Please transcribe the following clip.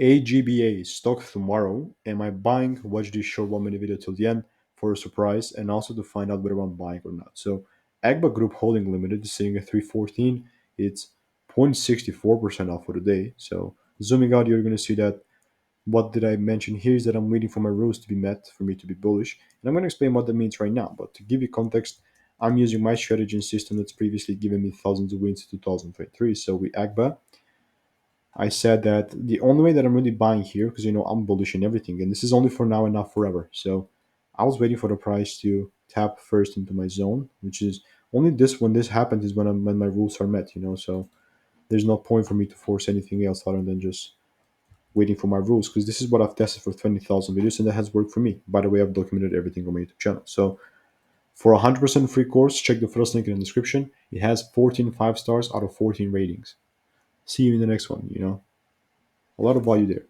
AGBA stock tomorrow. Am I buying? Watch this short 1 minute video till the end for a surprise and also to find out whether I'm buying or not. So AGBA Group Holding Limited is sitting at 314. It's 0.64% off for the day. So zooming out, you're going to see that what did I mention here is that I'm waiting for my rules to be met for me to be bullish. And I'm going to explain what that means right now. But to give you context, I'm using my strategy and system that's previously given me thousands of wins in 2023. So with AGBA, I said that the only way that I'm really buying here, because I'm bullish in everything, and this is only for now and not forever. So I was waiting for the price to tap first into my zone, which is only this when this happens is when my rules are met. So there's no point for me to force anything else other than just waiting for my rules, because this is what I've tested for 20,000 videos and that has worked for me. By the way, I've documented everything on my YouTube channel. So for a 100% free course, check the first link in the description. It has 14 5 stars out of 14 ratings. See you in the next one. A lot of value there.